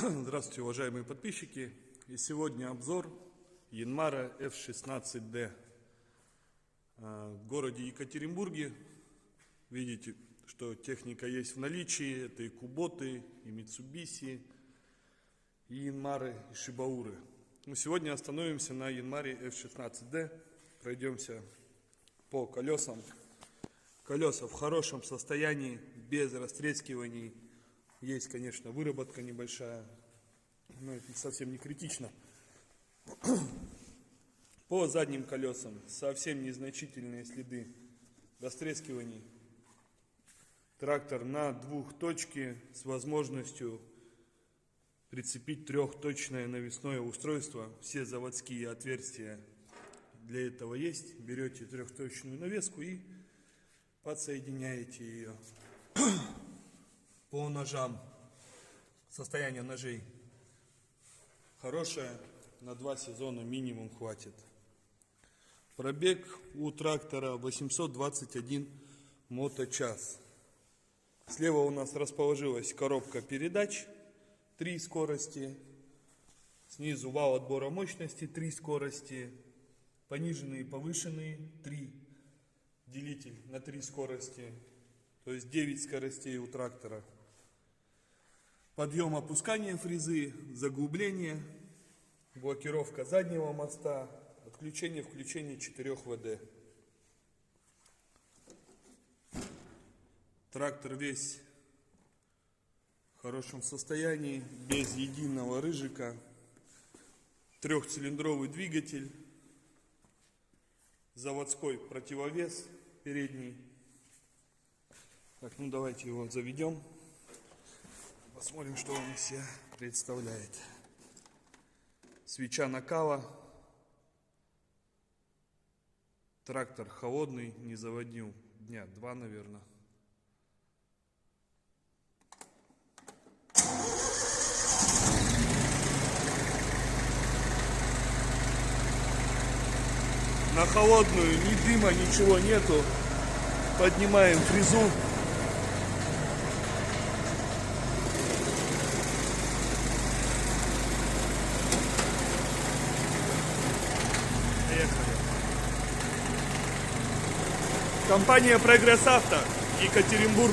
Здравствуйте, уважаемые подписчики! И сегодня обзор Янмара F16D. В городе Екатеринбурге видите, что техника есть в наличии. Это и Куботы, и Митсубиси, и Янмары, и Шибауры. Мы сегодня остановимся на Янмаре F16D. Пройдемся по колесам. Колеса в хорошем состоянии, без растрескиваний. Есть, конечно, выработка небольшая, но это совсем не критично. По задним колесам совсем незначительные следы растрескиваний. Трактор на двухточке с возможностью прицепить трехточное навесное устройство. Все заводские отверстия для этого есть. Берете трехточную навеску и подсоединяете ее. По ножам. Состояние ножей хорошее, на 2 сезона минимум хватит. Пробег у трактора 821 моточас. Слева у нас расположилась коробка передач, 3 скорости. Снизу вал отбора мощности, 3 скорости. Пониженные и повышенные, 3. Делитель на 3 скорости. То есть 9 скоростей у трактора. Подъем, опускание фрезы, заглубление, блокировка заднего моста, отключение, включение 4 ВД. Трактор весь в хорошем состоянии, без единого рыжика. 3-цилиндровый двигатель, заводской противовес передний. Так, ну давайте его заведем. Посмотрим, что он из себя представляет. Свеча накала. Трактор холодный, не заводил дня 2, наверное. На холодную ни дыма, ничего нету. Поднимаем фрезу. Компания Прогресс Авто, Екатеринбург.